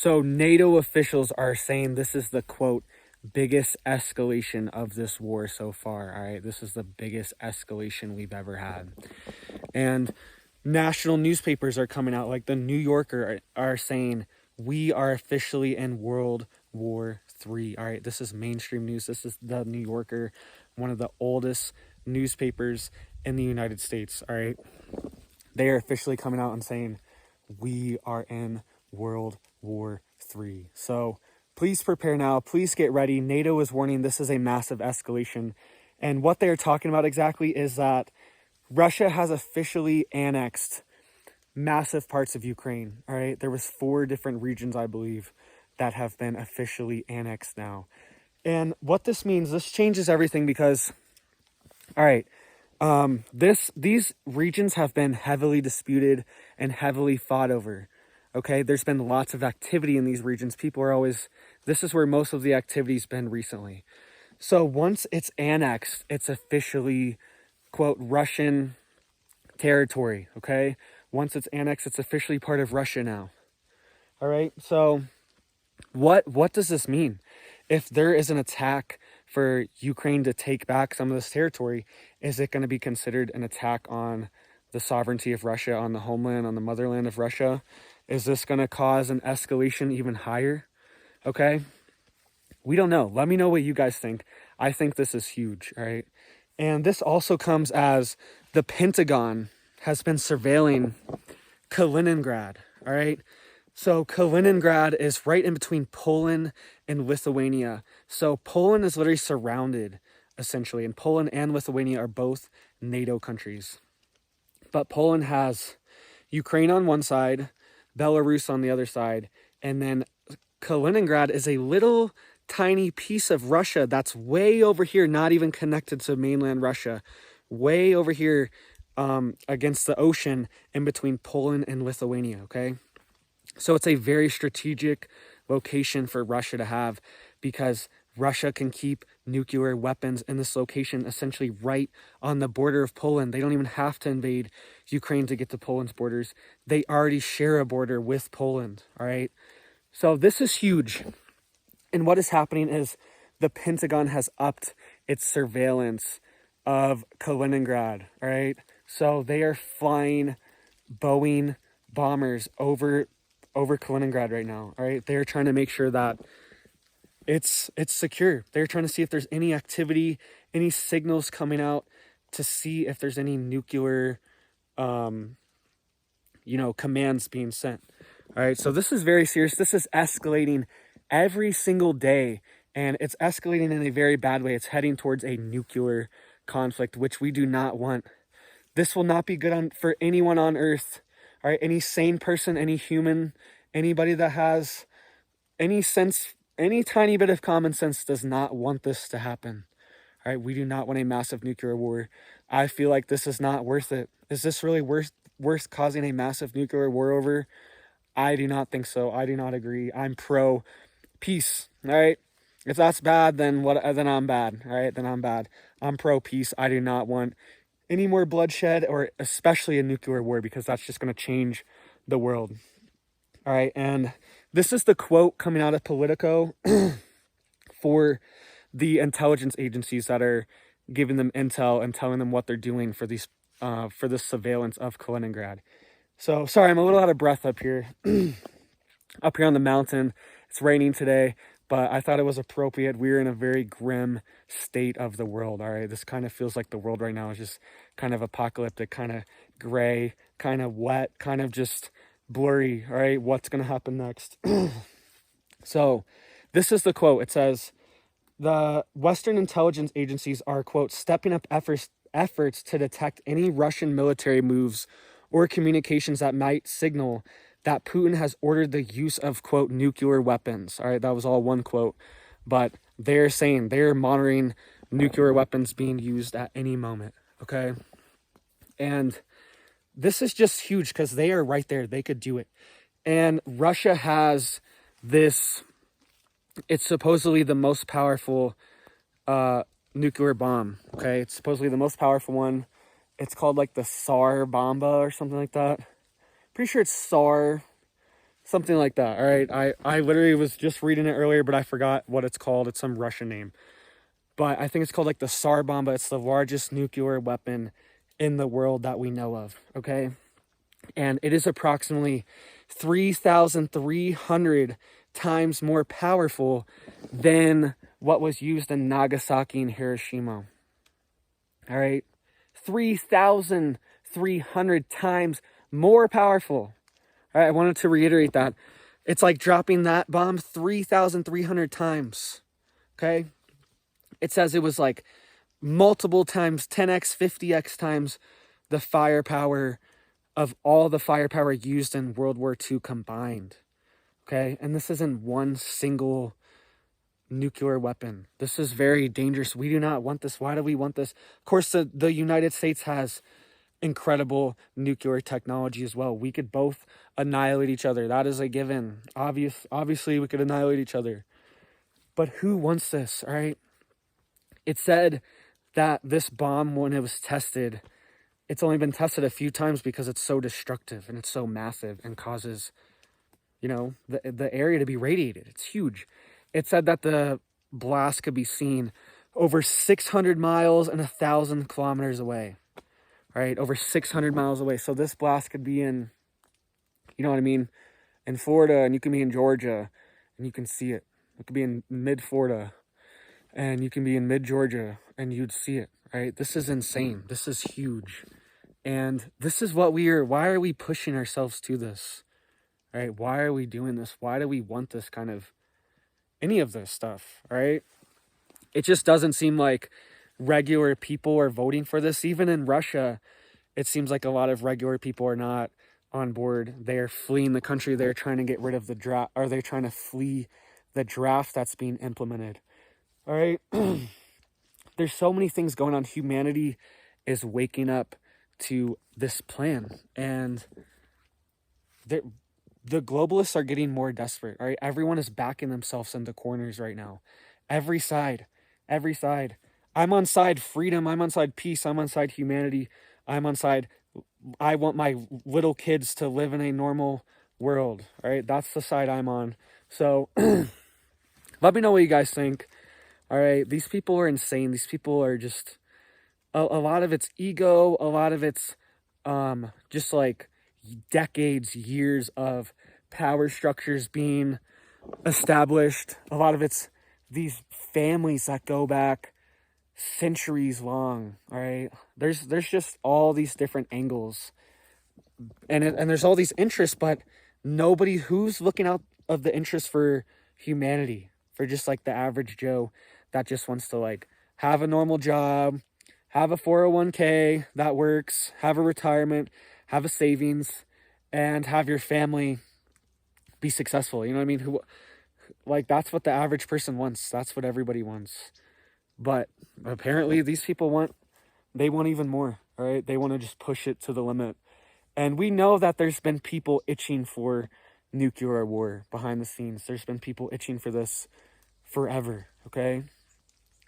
So NATO officials are saying this is the, quote, biggest escalation of this war so far. All right, this is the biggest escalation we've ever had. And national newspapers are coming out, like the New Yorker are saying, we are officially in World War III. All right, this is mainstream news. This is the New Yorker, one of the oldest newspapers in the United States. All right, they are officially coming out and saying, we are in World War III. So please prepare now. Please get ready. NATO is warning this is a massive escalation. And what they're talking about exactly is that Russia has officially annexed massive parts of Ukraine. All right. There was 4 different regions, I believe, that have been officially annexed now. And what this means, this changes everything because, all right, these regions have been heavily disputed and heavily fought over. Okay, there's been lots of activity in these regions. People are always, this is where most of the activity's been recently. So once it's annexed, it's officially, quote, Russian territory. Okay, once it's annexed, it's officially part of Russia now. All right, so what does this mean? If there is an attack for Ukraine to take back some of this territory, is it going to be considered an attack on the sovereignty of Russia, on the homeland, on the motherland of Russia? Is this going to cause an escalation even higher? Okay, we don't know. Let me know what you guys think. I think this is huge, all right? And this also comes as the Pentagon has been surveilling Kaliningrad, all right? So Kaliningrad is right in between Poland and Lithuania. So Poland is literally surrounded, essentially, and Poland and Lithuania are both NATO countries. But Poland has Ukraine on one side, Belarus on the other side, and then Kaliningrad is a little tiny piece of Russia that's way over here, not even connected to mainland Russia, way over here against the ocean in between Poland and Lithuania, okay? So it's a very strategic location for Russia to have because Russia can keep nuclear weapons in this location essentially right on the border of Poland. They don't even have to invade Ukraine to get to Poland's borders. They already share a border with Poland, all right? So this is huge. And what is happening is the Pentagon has upped its surveillance of Kaliningrad, all right? So they are flying Boeing bombers over Kaliningrad right now, all right? They're trying to make sure that it's secure. They're trying to see if there's any activity, any signals coming out to see if there's any nuclear, commands being sent. All right, so this is very serious. This is escalating every single day, and it's escalating in a very bad way. It's heading towards a nuclear conflict, which we do not want. This will not be good for anyone on Earth. All right, any sane person, any human, anybody that has any sense, any tiny bit of common sense does not want this to happen. All right, we do not want a massive nuclear war. I feel like this is not worth it. Is this really worth causing a massive nuclear war over? I do not think so. I do not agree. I'm pro peace. All right, if that's bad, then I'm bad. All right, then I'm bad. I'm pro peace. I do not want any more bloodshed, or especially a nuclear war, because that's just going to change the world. All right, and this is the quote coming out of Politico for the intelligence agencies that are giving them intel and telling them what they're doing for these for the surveillance of Kaliningrad. So sorry, I'm a little out of breath up here. Up here on the mountain, it's raining today, but I thought it was appropriate. We're in a very grim state of the world, all right? This kind of feels like the world right now is just kind of apocalyptic, kind of gray, kind of wet, kind of just blurry, all right? What's going to happen next? So this is the quote. It says, the Western intelligence agencies are, quote, stepping up efforts to detect any Russian military moves or communications that might signal that Putin has ordered the use of, quote, nuclear weapons. All right, that was all one quote. But they're saying they're monitoring nuclear weapons being used at any moment, okay? And this is just huge because they are right there. They could do it. And Russia has this, it's supposedly the most powerful nuclear bomb, okay? It's supposedly the most powerful one. It's called like the Tsar Bomba or something like that. Pretty sure it's Tsar Something like that. All right. I literally was just reading it earlier, but I forgot what it's called. It's some Russian name. But I think it's called like the Tsar Bomba. It's the largest nuclear weapon in the world that we know of. Okay. And it is approximately 3,300 times more powerful than what was used in Nagasaki and Hiroshima. All right. 3,300 times more powerful. All right. I wanted to reiterate that. It's like dropping that bomb 3,300 times. Okay. It says it was like multiple times, 10x, 50x times the firepower of all the firepower used in World War II combined. Okay. And this isn't one single nuclear weapon. This is very dangerous. We do not want this. Why do we want this? Of course, the United States has incredible nuclear technology as well. We could both annihilate each other. That is a given. Obviously, we could annihilate each other. But who wants this, all right? It said that this bomb, when it was tested, it's only been tested a few times because it's so destructive and it's so massive and causes, the area to be radiated. It's huge. It said that the blast could be seen over 600 miles and 1,000 kilometers away. Right, over 600 miles away. So this blast could be in, in Florida, and you can be in Georgia, and you can see it. It could be in mid-Florida, and you can be in mid-Georgia, and you'd see it, right? This is insane. This is huge. And this is why are we pushing ourselves to this, right? Why are we doing this? Why do we want this any of this stuff, right? It just doesn't seem like regular people are voting for this. Even in Russia, it seems like a lot of regular people are not on board. They are fleeing the country. They're trying to get rid of the draft, or they're trying to flee the draft that's being implemented. All right. There's so many things going on. Humanity is waking up to this plan, and the globalists are getting more desperate. All right. Everyone is backing themselves into corners right now. Every side. I'm on side freedom. I'm on side peace. I'm on side humanity. I'm on side, I want my little kids to live in a normal world. All right. That's the side I'm on. So let me know what you guys think. All right. These people are insane. These people are just, a lot of it's ego. A lot of it's just like decades, years of power structures being established. A lot of it's these families that go back centuries long. All right, there's just all these different angles, and there's all these interests, but nobody who's looking out of the interest for humanity, for just like the average Joe that just wants to like have a normal job, have a 401k that works, have a retirement, have a savings, and have your family be successful. You know what I mean? That's what the average person wants. That's what everybody wants. But apparently these people they want even more, all right? They want to just push it to the limit. And we know that there's been people itching for nuclear war behind the scenes. There's been people itching for this forever, okay?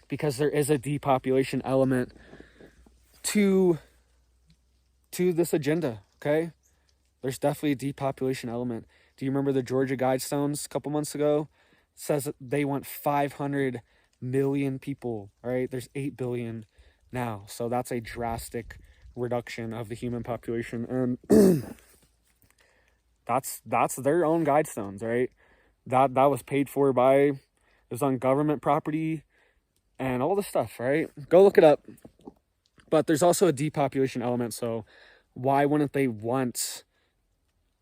Because there is a depopulation element to this agenda, okay? There's definitely a depopulation element. Do you remember the Georgia Guidestones a couple months ago? It says that they want 500 million people, all right? There's 8 billion now. So that's a drastic reduction of the human population. And that's their own Guidestones, right? That was paid for it was on government property and all this stuff, right? Go look it up. But there's also a depopulation element. So why wouldn't they want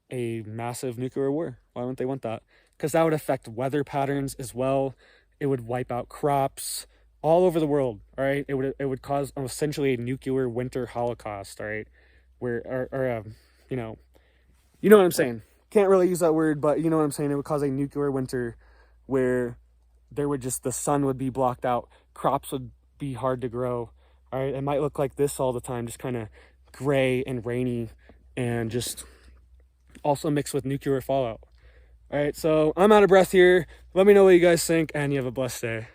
a massive nuclear war? Why wouldn't they want that? Because that would affect weather patterns as well. It would wipe out crops all over the world, all right? It would cause essentially a nuclear winter holocaust, all right? You know what I'm saying? Can't really use that word, but you know what I'm saying? It would cause a nuclear winter where the sun would be blocked out. Crops would be hard to grow, all right? It might look like this all the time, just kind of gray and rainy, and just also mixed with nuclear fallout. All right, so I'm out of breath here. Let me know what you guys think, and you have a blessed day.